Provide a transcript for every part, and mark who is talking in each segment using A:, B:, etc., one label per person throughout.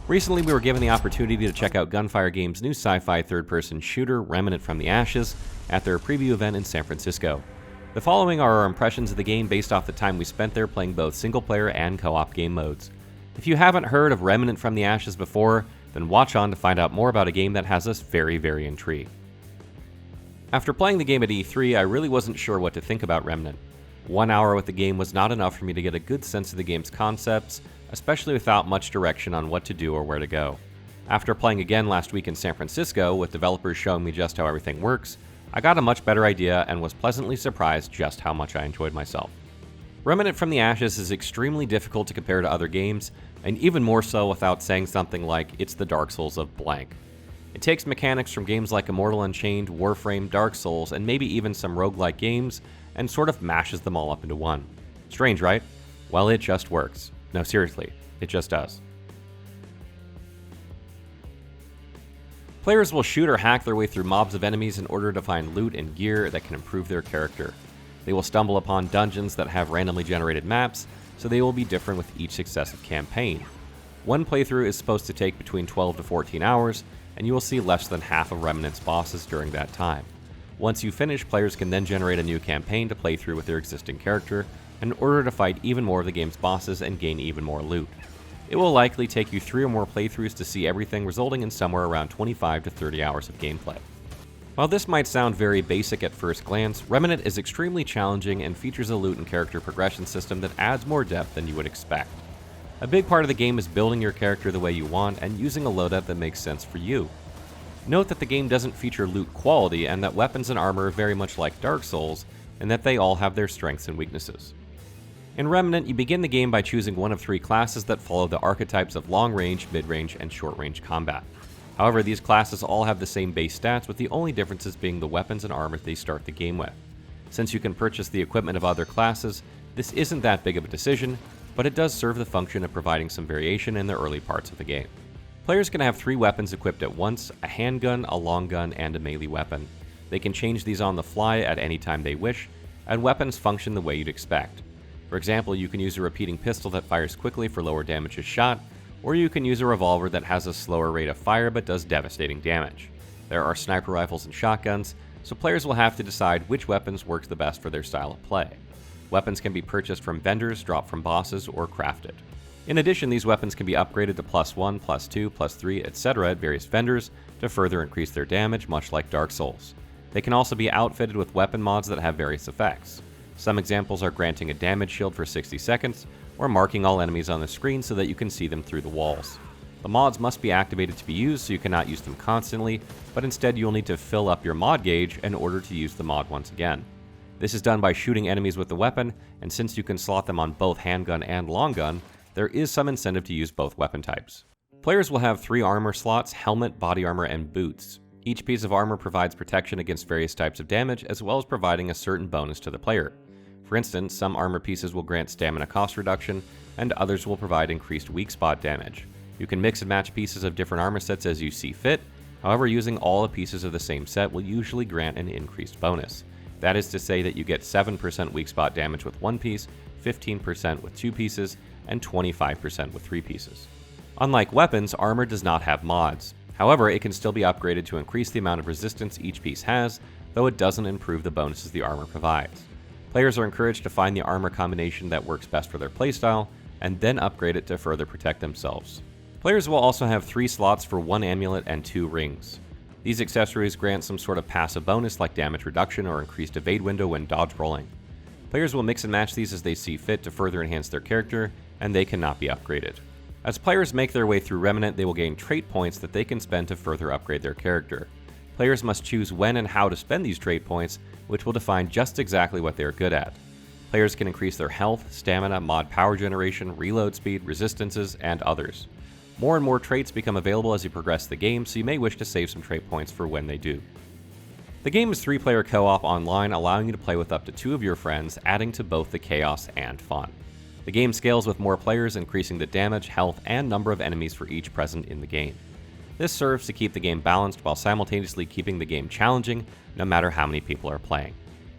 A: Recently, we were given the opportunity to check out Gunfire Games' new sci-fi third-person shooter, Remnant from the Ashes, at their preview event in San Francisco. The following are our impressions of the game based off the time we spent there playing both single-player and co-op game modes. If you haven't heard of Remnant from the Ashes before, then watch on to find out more about a game that has us very, very intrigued. After playing the game at E3, I really wasn't sure what to think about Remnant. 1 hour with the game was not enough for me to get a good sense of the game's concepts, especially without much direction on what to do or where to go. After playing again last week in San Francisco, with developers showing me just how everything works, I got a much better idea and was pleasantly surprised just how much I enjoyed myself. Remnant from the Ashes is extremely difficult to compare to other games, and even more so without saying something like, it's the Dark Souls of blank. It takes mechanics from games like Immortal Unchained, Warframe, Dark Souls, and maybe even some roguelike games, and sort of mashes them all up into one. Strange, right? Well, it just works. No, seriously, it just does. Players will shoot or hack their way through mobs of enemies in order to find loot and gear that can improve their character. They will stumble upon dungeons that have randomly generated maps, so they will be different with each successive campaign. One playthrough is supposed to take between 12 to 14 hours, and you will see less than half of Remnant's bosses during that time. Once you finish, players can then generate a new campaign to play through with their existing character, in order to fight even more of the game's bosses and gain even more loot. It will likely take you 3 or more playthroughs to see everything, resulting in somewhere around 25 to 30 hours of gameplay. While this might sound very basic at first glance, Remnant is extremely challenging and features a loot and character progression system that adds more depth than you would expect. A big part of the game is building your character the way you want and using a loadout that makes sense for you. Note that the game doesn't feature loot quality and that weapons and armor are very much like Dark Souls, and that they all have their strengths and weaknesses. In Remnant, you begin the game by choosing one of 3 classes that follow the archetypes of long-range, mid-range, and short-range combat. However, these classes all have the same base stats, with the only differences being the weapons and armor they start the game with. Since you can purchase the equipment of other classes, this isn't that big of a decision, but it does serve the function of providing some variation in the early parts of the game. Players can have 3 weapons equipped at once: a handgun, a long gun, and a melee weapon. They can change these on the fly at any time they wish, and weapons function the way you'd expect. For example, you can use a repeating pistol that fires quickly for lower damage as shot, or you can use a revolver that has a slower rate of fire but does devastating damage. There are sniper rifles and shotguns, so players will have to decide which weapons works the best for their style of play. Weapons can be purchased from vendors, dropped from bosses, or crafted. In addition, these weapons can be upgraded to +1, +2, +3, etc. at various vendors to further increase their damage, much like Dark Souls. They can also be outfitted with weapon mods that have various effects. Some examples are granting a damage shield for 60 seconds, or marking all enemies on the screen so that you can see them through the walls. The mods must be activated to be used, so you cannot use them constantly, but instead you'll need to fill up your mod gauge in order to use the mod once again. This is done by shooting enemies with the weapon, and since you can slot them on both handgun and long gun, there is some incentive to use both weapon types. Players will have 3 armor slots: helmet, body armor, and boots. Each piece of armor provides protection against various types of damage, as well as providing a certain bonus to the player. For instance, some armor pieces will grant stamina cost reduction, and others will provide increased weak spot damage. You can mix and match pieces of different armor sets as you see fit, however, using all the pieces of the same set will usually grant an increased bonus. That is to say that you get 7% weak spot damage with 1 piece, 15% with 2 pieces, and 25% with 3 pieces. Unlike weapons, armor does not have mods. However, it can still be upgraded to increase the amount of resistance each piece has, though it doesn't improve the bonuses the armor provides. Players are encouraged to find the armor combination that works best for their playstyle, and then upgrade it to further protect themselves. Players will also have 3 slots for 1 amulet and 2 rings. These accessories grant some sort of passive bonus like damage reduction or increased evade window when dodge rolling. Players will mix and match these as they see fit to further enhance their character, and they cannot be upgraded. As players make their way through Remnant, they will gain trait points that they can spend to further upgrade their character. Players must choose when and how to spend these trait points, which will define just exactly what they are good at. Players can increase their health, stamina, mod power generation, reload speed, resistances, and others. More and more traits become available as you progress the game, so you may wish to save some trait points for when they do. The game is 3-player co-op online, allowing you to play with up to 2 of your friends, adding to both the chaos and fun. The game scales with more players, increasing the damage, health, and number of enemies for each present in the game. This serves to keep the game balanced while simultaneously keeping the game challenging, no matter how many people are playing.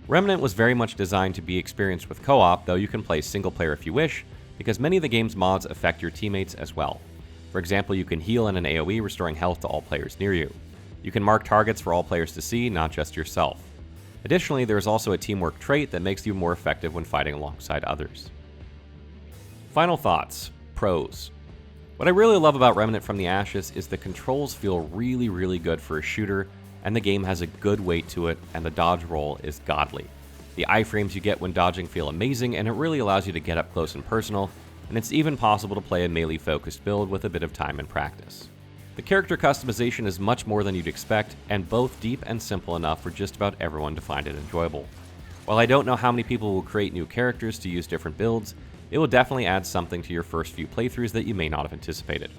A: Remnant was very much designed to be experienced with co-op, though you can play single player if you wish, because many of the game's mods affect your teammates as well. For example, you can heal in an AoE, restoring health to all players near you. You can mark targets for all players to see, not just yourself. Additionally, there is also a teamwork trait that makes you more effective when fighting alongside others. Final thoughts. Pros. What I really love about Remnant from the Ashes is the controls feel really good for a shooter, and the game has a good weight to it, and the dodge roll is godly. The iframes you get when dodging feel amazing, and it really allows you to get up close and personal, and it's even possible to play a melee-focused build with a bit of time and practice. The character customization is much more than you'd expect, and both deep and simple enough for just about everyone to find it enjoyable. While I don't know how many people will create new characters to use different builds, it will definitely add something to your first few playthroughs that you may not have anticipated.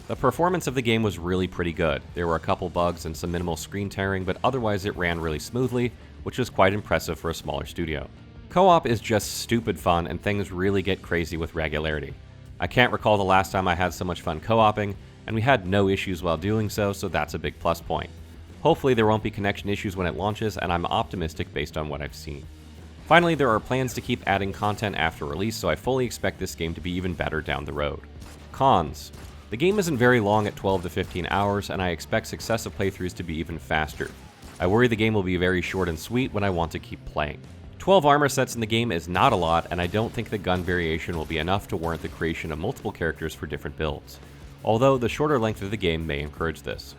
A: The performance of the game was really pretty good. There were a couple bugs and some minimal screen tearing, but otherwise it ran really smoothly, which was quite impressive for a smaller studio. Co-op is just stupid fun, and things really get crazy with regularity. I can't recall the last time I had so much fun co-oping, and we had no issues while doing so that's a big plus point. Hopefully there won't be connection issues when it launches, and I'm optimistic based on what I've seen. Finally, there are plans to keep adding content after release, so I fully expect this game to be even better down the road. Cons. The game isn't very long at 12 to 15 hours, and I expect successive playthroughs to be even faster. I worry the game will be very short and sweet when I want to keep playing. 12 armor sets in the game is not a lot, and I don't think the gun variation will be enough to warrant the creation of multiple characters for different builds, although the shorter length of the game may encourage this.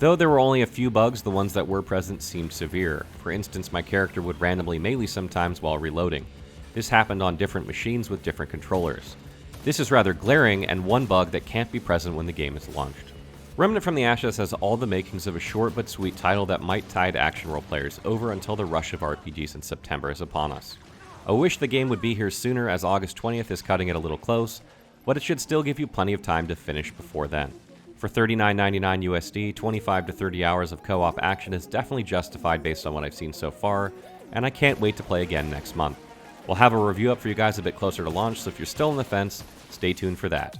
A: Though there were only a few bugs, the ones that were present seemed severe. For instance, my character would randomly melee sometimes while reloading. This happened on different machines with different controllers. This is rather glaring, and one bug that can't be present when the game is launched. Remnant from the Ashes has all the makings of a short but sweet title that might tide action role players over until the rush of RPGs in September is upon us. I wish the game would be here sooner, as August 20th is cutting it a little close, but it should still give you plenty of time to finish before then. For $39.99 USD, 25 to 30 hours of co-op action is definitely justified based on what I've seen so far, and I can't wait to play again next month. We'll have a review up for you guys a bit closer to launch, so if you're still on the fence, stay tuned for that.